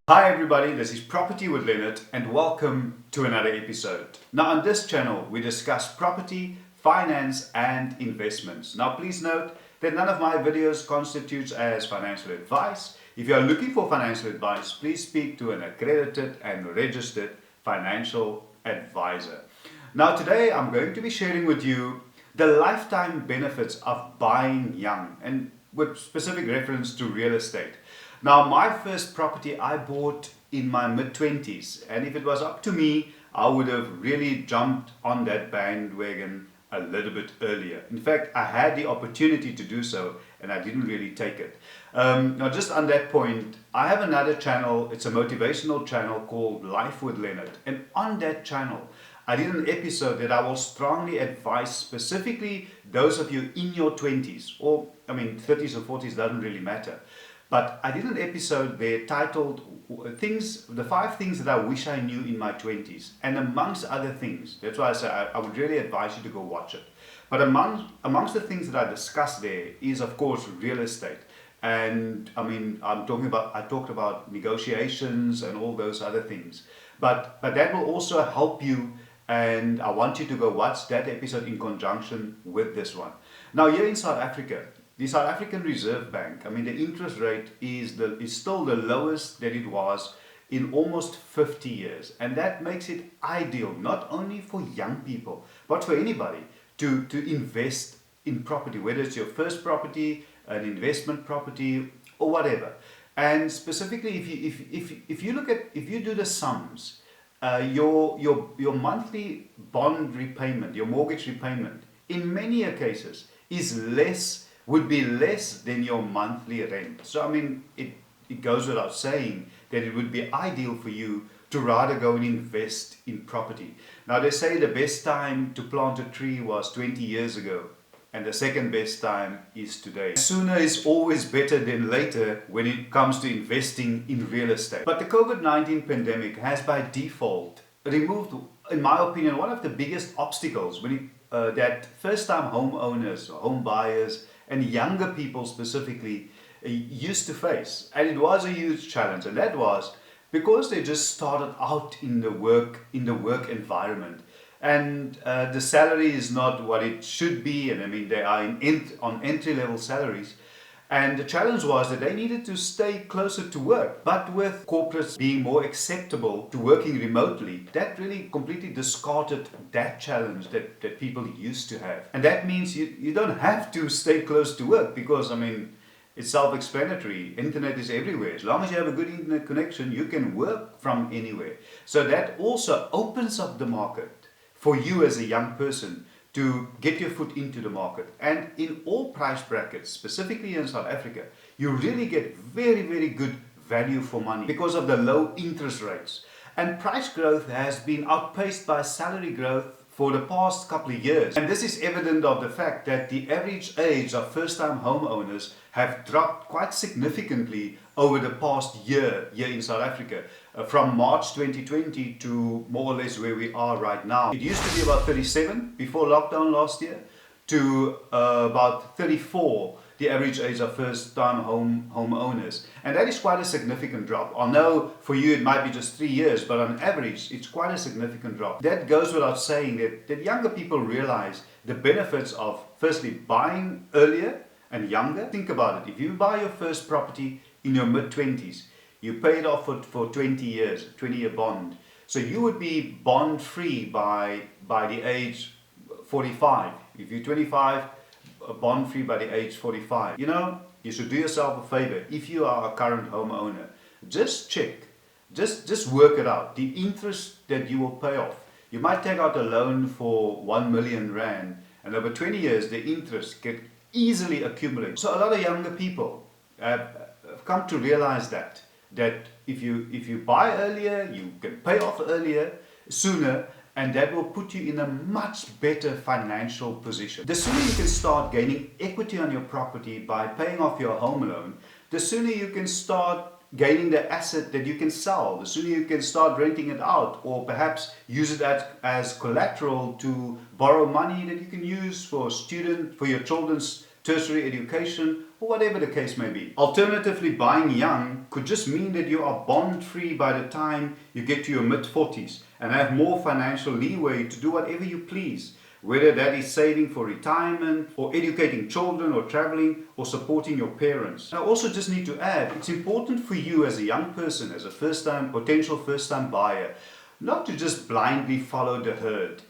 Hi everybody, this is Property with Leonard and welcome to another episode. Now on this channel we discuss property, finance and investments. Now please note that none of my videos constitutes as financial advice. If you are looking for financial advice, please speak to an accredited and registered financial advisor. Now today I'm going to be sharing with you the lifetime benefits of buying young and with specific reference to real estate. Now, my first property I bought in my mid-20s, and if it was up to me, I would have really jumped on that bandwagon a little bit earlier. In fact, I had the opportunity to do so, and I didn't really take it. Now, just on that point, I have another channel. It's a motivational channel called Life with Leonard, and on that channel, I did an episode that I will strongly advise specifically those of you in your 20s, or 30s or 40s doesn't really matter. But I did an episode there titled the 5 things that I wish I knew in my 20s. And amongst other things, that's why I say I would really advise you to go watch it. But amongst the things that I discussed there is, of course, real estate. And I talked about negotiations and all those other things. But that will also help you, and I want you to go watch that episode in conjunction with this one. Now, here in South Africa, the South African Reserve Bank, the interest rate is still the lowest that it was in almost 50 years. And that makes it ideal, not only for young people, but for anybody to invest in property, whether it's your first property, an investment property, or whatever. And specifically, if you do the sums, your monthly bond repayment, your mortgage repayment, in many cases would be less than your monthly rent. So it goes without saying that it would be ideal for you to rather go and invest in property. Now they say the best time to plant a tree was 20 years ago, and the second best time is today. Sooner is always better than later when it comes to investing in real estate. But the COVID-19 pandemic has by default removed, in my opinion, one of the biggest obstacles that first-time homeowners, home buyers, and younger people specifically used to face. And it was a huge challenge, and that was because they just started out in the work environment, and the salary is not what it should be, and they are on entry-level salaries. And the challenge was that they needed to stay closer to work. But with corporates being more acceptable to working remotely, that really completely discarded that challenge that people used to have. And that means you don't have to stay close to work because, it's self-explanatory. Internet is everywhere. As long as you have a good internet connection, you can work from anywhere. So that also opens up the market for you as a young person to get your foot into the market. And in all price brackets, specifically in South Africa, you really get very, very good value for money because of the low interest rates. And price growth has been outpaced by salary growth for the past couple of years. And this is evident of the fact that the average age of first-time homeowners have dropped quite significantly over the past year here in South Africa, from March 2020 to more or less where we are right now. It used to be about 37 before lockdown last year to about 34, the average age of first-time homeowners. And that is quite a significant drop. I know for you it might be just 3 years, but on average it's quite a significant drop. That goes without saying that younger people realize the benefits of firstly buying earlier and younger. Think about it. If you buy your first property in your mid-20s, you pay it off for 20 years, 20-year bond. So you would be bond free by the age 45. If you're 25, bond free by the age 45. You should do yourself a favor. If you are a current homeowner, just check, just work it out. The interest that you will pay off. You might take out a loan for 1 million rand, and over 20 years, the interest can easily accumulate. So a lot of younger people have come to realize that if you buy earlier, you can pay off sooner, and that will put you in a much better financial position. The sooner you can start gaining equity on your property by paying off your home loan, the sooner you can start gaining the asset that you can sell, the sooner you can start renting it out, or perhaps use it as collateral to borrow money that you can use for your children's tertiary education, or whatever the case may be. Alternatively, buying young could just mean that you are bond-free by the time you get to your mid-40s and have more financial leeway to do whatever you please, whether that is saving for retirement or educating children or traveling or supporting your parents. I also just need to add, it's important for you as a young person, as a potential first-time buyer, not to just blindly follow the herd.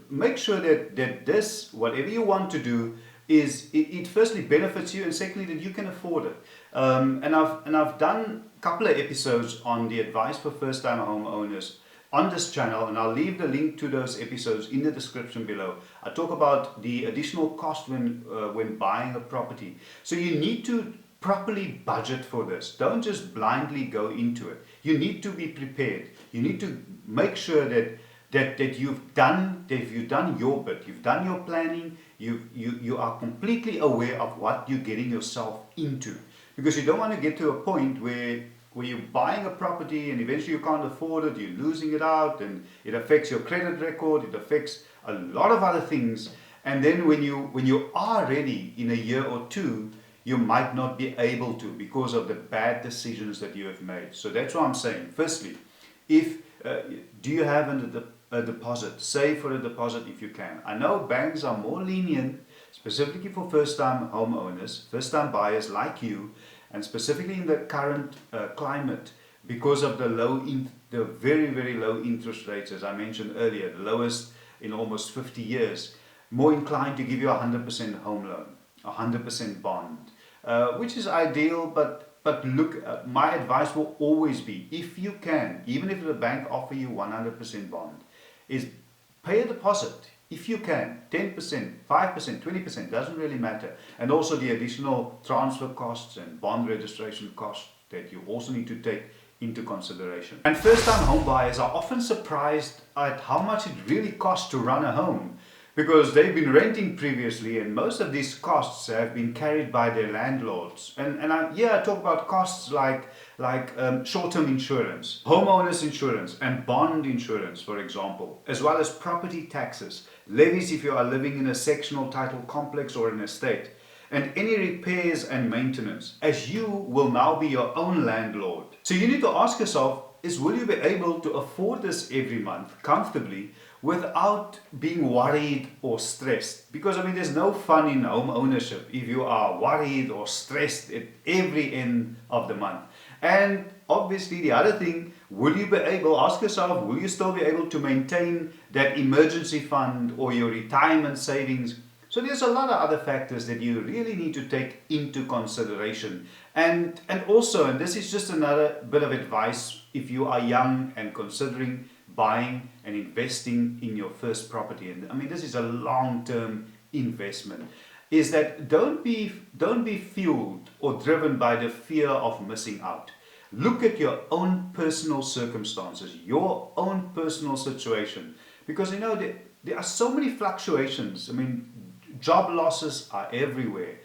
Make sure that this, whatever you want to do, it firstly benefits you, and secondly that you can afford it. And I've done a couple of episodes on the advice for first-time homeowners on this channel, and I'll leave the link to those episodes in the description below. I talk about the additional cost when buying a property. So you need to properly budget for this. Don't just blindly go into it. You need to be prepared. You need to make sure that you've done your bit. You've done your planning. You are completely aware of what you're getting yourself into, because you don't want to get to a point where you're buying a property and eventually you can't afford it, you're losing it out, and it affects your credit record, it affects a lot of other things, and then when you are ready in a year or two, you might not be able to because of the bad decisions that you have made. So that's what I'm saying. Firstly, do you have a deposit? Save for a deposit if you can. I know banks are more lenient, specifically for first-time homeowners, first-time buyers like you, and specifically in the current climate, because of the very, very low interest rates, as I mentioned earlier, the lowest in almost 50 years, more inclined to give you a 100% home loan, a 100% bond, which is ideal, but look, my advice will always be, if you can, even if the bank offer you 100% bond, is pay a deposit. If you can, 10%, 5%, 20%, doesn't really matter. And also the additional transfer costs and bond registration costs that you also need to take into consideration. And first-time home buyers are often surprised at how much it really costs to run a home, because they've been renting previously and most of these costs have been carried by their landlords. And I talk about costs like short-term insurance, homeowners insurance and bond insurance, for example, as well as property taxes, levies if you are living in a sectional title complex or an estate, and any repairs and maintenance, as you will now be your own landlord. So you need to ask yourself, will you be able to afford this every month comfortably without being worried or stressed? Because I mean, there's no fun in home ownership if you are worried or stressed at every end of the month. And obviously the other thing, ask yourself, will you still be able to maintain that emergency fund or your retirement savings? So there's a lot of other factors that you really need to take into consideration. And also, and this is just another bit of advice if you are young and considering buying and investing in your first property, and I mean this is a long-term investment, is that don't be fueled or driven by the fear of missing out. Look at your own personal circumstances, your own personal situation, because you know there are so many fluctuations. I mean, job losses are everywhere.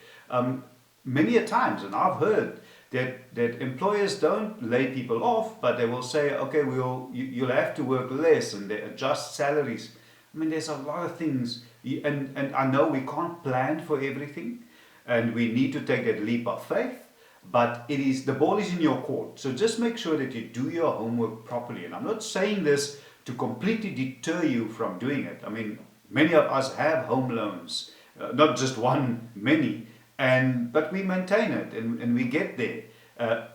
Many a times, and I've heard that employers don't lay people off, but they will say, okay, you'll have to work less, and they adjust salaries. I mean, there's a lot of things, and I know we can't plan for everything, and we need to take that leap of faith, but the ball is in your court. So just make sure that you do your homework properly. And I'm not saying this to completely deter you from doing it. I mean, many of us have home loans, not just one, many, but we maintain it and we get there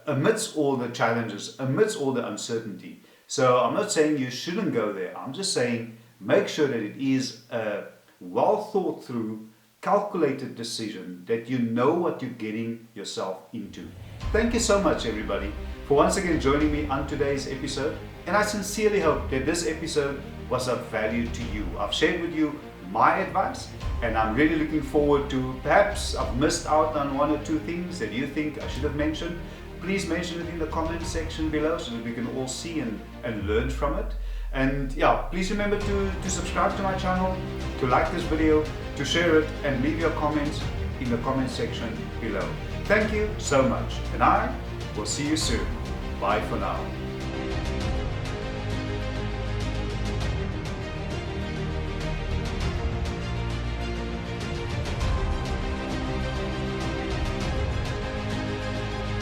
amidst all the challenges, amidst all the uncertainty. So I'm not saying you shouldn't go there. I'm just saying make sure that it is a well thought through, calculated decision, that you know what you're getting yourself into. Thank you so much, everybody, for once again joining me on today's episode. And I sincerely hope that this episode was of value to you. I've shared with you my advice, and I'm really looking forward to, perhaps I've missed out on one or two things that you think I should have mentioned. Please mention it in the comment section below so that we can all see and learn from it. And yeah, please remember to subscribe to my channel, to like this video, to share it, and leave your comments in the comment section below. Thank you so much, and I will see you soon. Bye for now.